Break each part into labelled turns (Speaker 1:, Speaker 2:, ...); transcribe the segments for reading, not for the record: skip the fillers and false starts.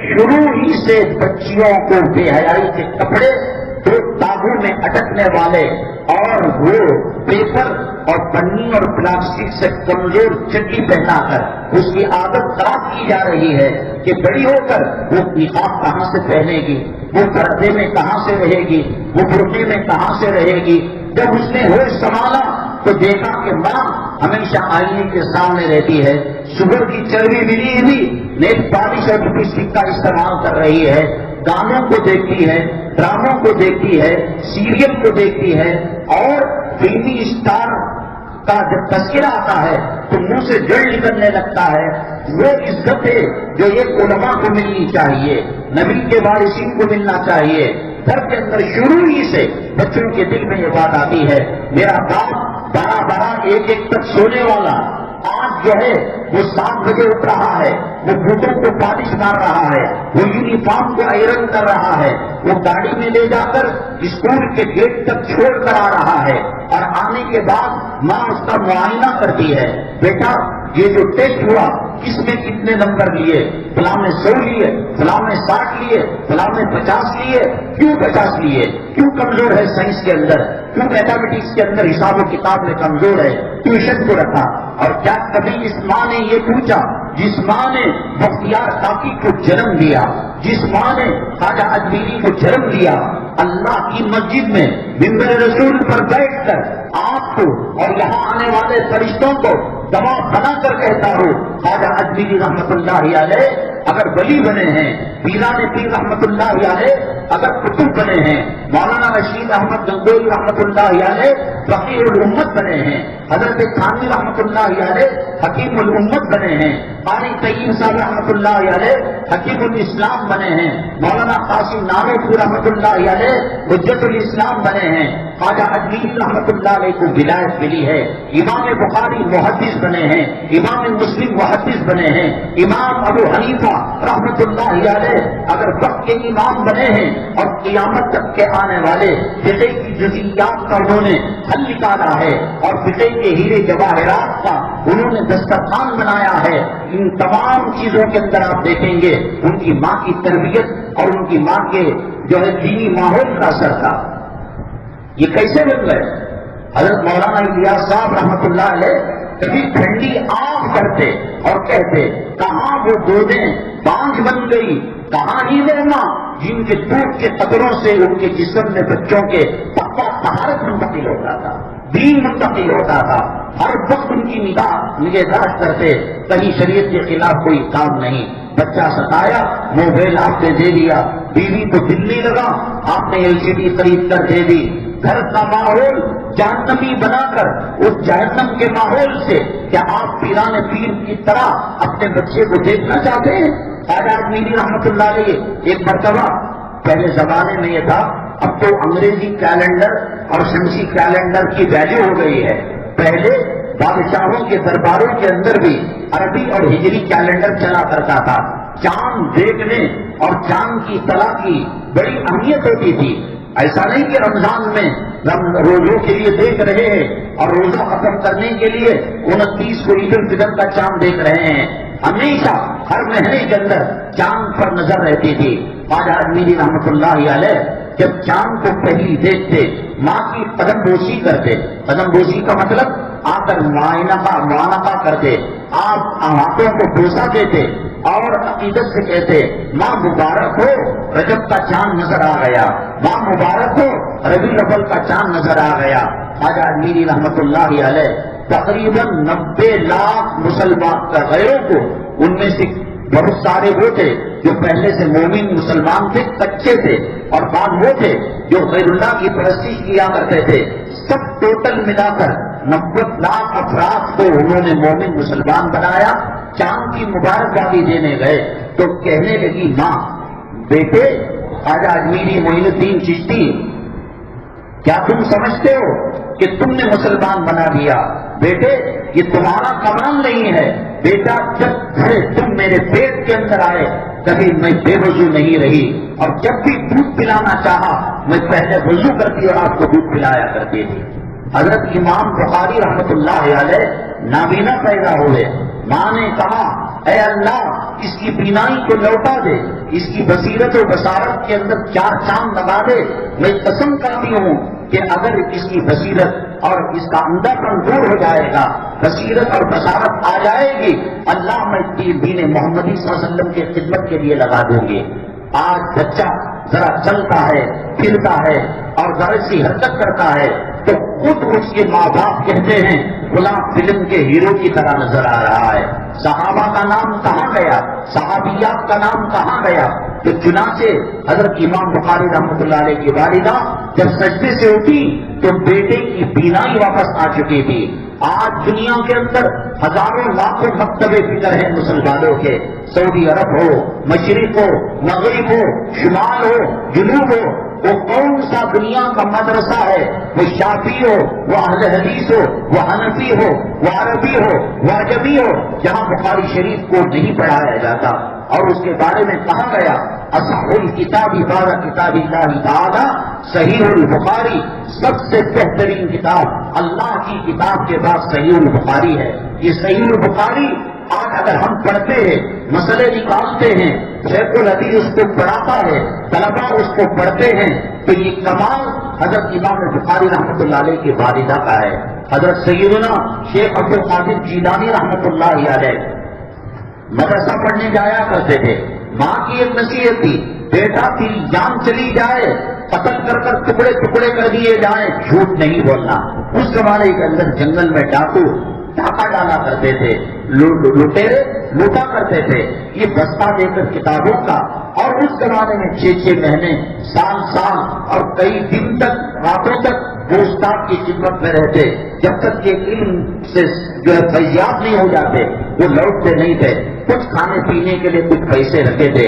Speaker 1: شروع ہی سے بچیوں کو بے حیائی کے کپڑے، تو تابو میں اٹکنے والے اور وہ پیپر اور پنی اور پلاسٹک سے کمزور چٹی پہنا کر اس کی عادت خراب کی جا رہی ہے کہ بڑی ہو کر وہ نقاب کہاں سے پہنے گی، وہ پردے میں کہاں سے رہے گی، وہ برقعے میں کہاں سے رہے گی۔ جب اس نے ہوش سنبھالا تو دیکھا کہ ماں ہمیشہ آئینے کے سامنے رہتی ہے، شوگر کی چربی ملی ہوئی نیل پالش اور لپسٹک کا استعمال کر رہی ہے، گانوں کو دیکھتی ہے، ڈراموں کو دیکھتی ہے، سیریل کو دیکھتی ہے، اور فلمی اسٹار کا جب تذکرہ آتا ہے تو منہ سے جڑ نکلنے لگتا ہے۔ وہ عزت ہے جو ایک علماء کو ملنی چاہیے، نبی کے وارثین کو ملنا چاہیے۔ گھر کے اندر شروع ہی سے بچوں کے دل میں یہ بات آتی ہے، میرا باپ 12 تک سونے والا آج جو ہے وہ 7 بجے اٹھ رہا ہے، وہ بوٹوں کو پالش مار رہا ہے، وہ یونیفارم کو آئرن کر رہا ہے، وہ گاڑی میں لے جا کر اسکول کے گیٹ تک چھوڑ کر آ رہا ہے، اور آنے کے بعد ماں اس کا معائنہ کرتی ہے، بیٹا یہ جو ٹیسٹ ہوا کس میں کتنے نمبر لیے، فلاں میں 100 لیے، فلاں میں 60 لیے، فلاں میں 50 لیے، کیوں 50 لیے، کیوں کمزور ہے سائنس کے اندر، کیوں میتھمیٹکس کے اندر حساب و کتاب میں کمزور ہے، ٹیوشن کو رکھا۔ اور کیا کبھی اس ماں نے یہ پوچھا، جس ماں نے بختیار کاکی کو جنم دیا، جس ماں نے خواجہ اجمیری کو جنم دیا، اللہ کی مسجد میں منبر رسول پر بیٹھ کر آپ کو اور یہاں آنے والے فرشتوں کو گواہ بنا کر کہتا ہوں، خواجہ اجمیری رحمت اللہ علیہ اگر ولی بنے ہیں، پیران پیر رحمت اللہ علیہ اگر قطب بنے ہیں، مولانا رشید احمد گنگوئی رحمت اللہ علیہ فقیہ الامت بنے ہیں، حضرت تھانوی رحمت اللہ علیہ حکیم الامت بنے ہیں، قاری طیب صاحب رحمت اللہ علیہ حکیم الاسلام بنے ہیں، مولانا قاسم نانوتوی رحمت اللہ علیہ حجت الاسلام بنے ہیں، خواجہ اجمیری رحمت اللہ علیہ کو ولایت ملی ہے، امام بخاری محدث بنے ہیں، امام مسلم محدث بنے ہیں، امام ابو حنیفہ رحمت اللہ علیہ اگر وقت کے امام بنے ہیں، اور قیامت تک کے آنے والے فقہ کی جزئیات کا انہوں نے حل نکالا ہے، اور فقہ کے ہیرے جواہرات کا انہوں نے دسترخوان بنایا ہے، ان تمام چیزوں کے اندر آپ دیکھیں گے ان کی ماں کی تربیت اور ان کی ماں کے جو ہے دینی ماحول کا اثر تھا۔ یہ کیسے بن گئے؟ حضرت مولانا الیاس صاحب رحمت اللہ علیہ کبھی ٹھنڈی آنکھ کرتے اور کہتے، کہاں وہ دودیں بانجھ بن گئی، کہاں ہی لینا جن کے دودھ کے قطروں سے ان کے جسم میں بچوں کے پکا طہارت منتقل ہوتا تھا، دین منتقل ہوتا تھا، ہر وقت ان کی نگہداشت کرتے، کہیں شریعت کے خلاف کوئی کام نہیں۔ بچہ ستایا، موبائل آپ نے دے دیا، بیوی کو دل نہیں لگا، آپ نے LCD خرید کر دے دی، گھر کا ماحول جہنمی بنا کر اس جہنم کے ماحول سے کیا آپ پیران پیر کی طرح اپنے بچے کو دیکھنا چاہتے ہیں؟ خواجہ اجمیری رحمت اللہ علیہ ایک مرتبہ، پہلے زمانے میں یہ تھا، اب تو انگریزی کیلنڈر اور شمسی کیلنڈر کی ویلیو ہو گئی ہے، پہلے بادشاہوں کے درباروں کے اندر بھی عربی اور ہجری کیلنڈر چلا کرتا تھا، چاند دیکھنے اور چاند کی اطلاع کی بڑی اہمیت ہوتی تھی۔ ایسا نہیں کہ رمضان میں روزوں کے لیے دیکھ رہے ہیں اور روزہ ختم کرنے کے لیے 29 کو عید الفطر کا چاند دیکھ رہے ہیں، ہمیشہ ہر مہینے کے اندر چاند پر نظر رہتی تھی۔ خواجہ اجمیری رحمت اللہ علیہ جب چاند کو پہلی دیکھتے ماں کی قدم بوسی کرتے، قدم بوسی کا مطلب آ کر معانقہ کرتے، آپ ہاتھوں کو بوسا دیتے اور عقیدت سے کہتے، ماں مبارک ہو رجب کا چاند نظر آ گیا، ماں مبارک ہو ربیع الاول کا چاند نظر آ گیا۔ خواجہ اجمیری رحمت اللہ علیہ تقریباً 90 لاکھ مسلمان کا غیروں کو، ان میں سے بہت سارے وہ تھے جو پہلے سے مومن مسلمان تھے، کچے تھے، اور بعض وہ تھے جو غیر اللہ کی پرستش کیا کرتے تھے، سب ٹوٹل ملا کر 90 لاکھ افراد کو انہوں نے مومن مسلمان بنایا۔ چاند کی مبارکبادی دینے گئے تو کہنے لگی ماں، بیٹے خواجہ اجمیری معین الدین چشتی، کیا تم سمجھتے ہو کہ تم نے مسلمان بنا دیا؟ بیٹے یہ تمہارا کمال نہیں ہے، بیٹا جب سے تم میرے پیٹ کے اندر آئے کبھی میں بے وضو نہیں رہی، اور جب بھی دودھ پلانا چاہا میں پہلے وضو کرتی اور آپ کو دودھ پلایا کرتی تھی۔ حضرت امام بخاری رحمت اللہ علیہ نابینا پیدا ہوئے، ماں نے کہا اے اللہ اس کی بینائی کو لوٹا دے، اس کی بصیرت و بصارت کے اندر 4 چاند لگا دے۔ میں قسم کھاتی ہوں کہ اگر اس کی بصیرت اور اس کا اندھا پن دور ہو جائے گا، بصیرت اور بصارت آ جائے گی، اللہ میں دین محمدی صلی اللہ علیہ وسلم کی خدمت کے لیے لگا دوں گی۔ آج بچہ ذرا چلتا ہے، پھرتا ہے اور ذرا سی حرکت کرتا ہے تو خود اس کے ماں باپ کہتے ہیں فلاں فلم کے ہیرو کی طرح نظر آ رہا ہے۔ صحابہ کا نام کہاں گیا؟ صحابیات کا نام کہاں گیا؟ تو چنانچہ حضرت امام بخاری رحمۃ اللہ علیہ کی والدہ جب سجدے سے اٹھی تو بیٹے کی بینائی واپس آ چکی تھی۔ آج دنیا کے اندر ہزاروں لاکھوں مکتب فکر ہیں مسلمانوں کے، سعودی عرب ہو، مشرق ہو، مغرب ہو، شمال ہو، جنوب ہو، وہ کون سا دنیا کا مدرسہ ہے؟ وہ شافعی ہو، وہ اہل حدیث ہو، وہ حنفی ہو، وہ عربی ہو، وہ عجمی ہو، جہاں بخاری شریف کو نہیں پڑھایا جاتا اور اس کے بارے میں کہا گیا اصح الکتاب بعد کتاب اللہ تعالی صحیح البخاری، سب سے بہترین کتاب اللہ کی کتاب کے بعد صحیح البخاری ہے۔ یہ صحیح البخاری آج اگر ہم پڑھتے ہیں، مسئلے نکالتے ہیں، شیخ الحدیث اس کو پڑھاتا ہے، طلبا اس کو پڑھتے ہیں، تو یہ کمال حضرت امام بخاری رحمۃ اللہ علیہ کی والدہ کا ہے۔ حضرت سیدنا شیخ عبد القادر جیلانی رحمۃ اللہ علیہ مدرسہ پڑھنے جایا کرتے تھے۔ ماں کی ایک نصیحت تھی، بیٹا تیری جان چلی جائے، قتل کر کر ٹکڑے ٹکڑے کر دیے جائیں، جھوٹ نہیں بولنا۔ اس زمانے کے اندر جنگل میں ڈاکو ڈاکہ ڈالا کرتے تھے، لٹیرے لوٹا کرتے تھے، یہ بستہ دے کر کتابوں کا، اور اس زمانے میں 6 مہینے، سال اور کئی دن تک، راتوں تک وہ استاد کی خدمت میں رہتے، جب تک کہ علم سے جو ہے فیضیاب نہیں ہو جاتے وہ لوٹتے نہیں تھے۔ کچھ کھانے پینے کے لیے کچھ پیسے رکھے تھے۔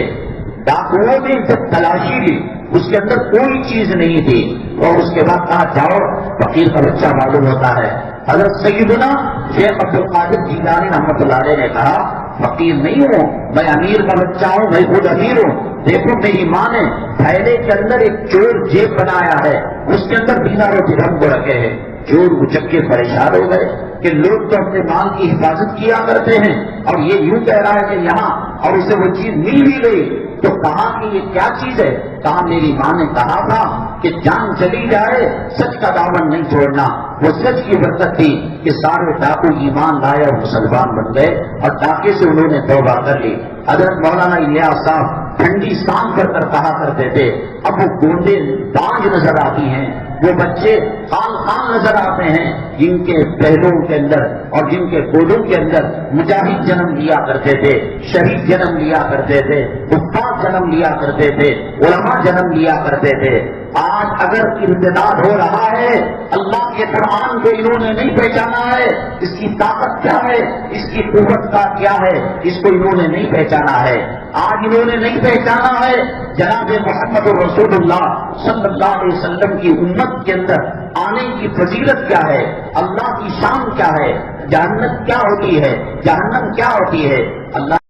Speaker 1: ڈاکوؤں نے جب تلاشی لی اس کے اندر کوئی چیز نہیں تھی، اور اس کے بعد کہا جاؤ فقیر کا بچہ معلوم ہوتا ہے۔ حضرت سیدنا شیخ عبد القادر جیلانی رحمۃ اللہ علیہ نے کہا فقیر نہیں ہوں، میں امیر کا بچہ ہوں، میں خود امیر ہوں۔ دیکھو میری ماں نے تھیلے کے اندر ایک چور جیب بنایا ہے، اس کے اندر دینار و درہم کو رکھے ہیں۔ چور اچک کے پریشان ہو گئے کہ لوگ تو اپنے مال کی حفاظت کیا کرتے ہیں اور یہ یوں کہہ رہا ہے کہ یہاں، اور اسے وہ چیز مل بھی گئی تو کہا کہ یہ کیا چیز ہے؟ کہا میری ماں نے کہا تھا کہ جان چلی جائے سچ کا دامن نہیں چھوڑنا۔ وہ سچ کی برکت تھی کہ سارے ڈاکو ایمان لائے اور مسلمان بن گئے، اور ڈاکے سے انہوں نے توبہ کر لی۔ حضرت مولانا الیاس صاحب ٹھنڈی سانگ کر کر کہا کرتے تھے اب وہ گونڈے بانج نظر آتی ہیں، وہ بچے خان نظر آتے ہیں جن کے پہلوؤں کے اندر اور جن کے گودوں کے اندر مجاہد جنم لیا کرتے تھے، شہید جنم لیا کرتے تھے، استاد جنم لیا کرتے تھے، علماء جنم لیا کرتے تھے۔ آج اگر امتداد ہو رہا ہے، اللہ کے قرآن کو انہوں نے نہیں پہچانا ہے، اس کی طاقت کیا ہے، اس کی قوت کا کیا ہے، اس کو انہوں نے نہیں پہچانا ہے۔ آج انہوں نے نہیں پہچانا ہے جناب محمد رسول اللہ صلی اللہ علیہ وسلم کی امت کے اندر آنے کی فضیلت کیا ہے، اللہ کی شان کیا ہے، جہنم کیا ہوتی ہے، جہنم کیا ہوتی ہے۔ اللہ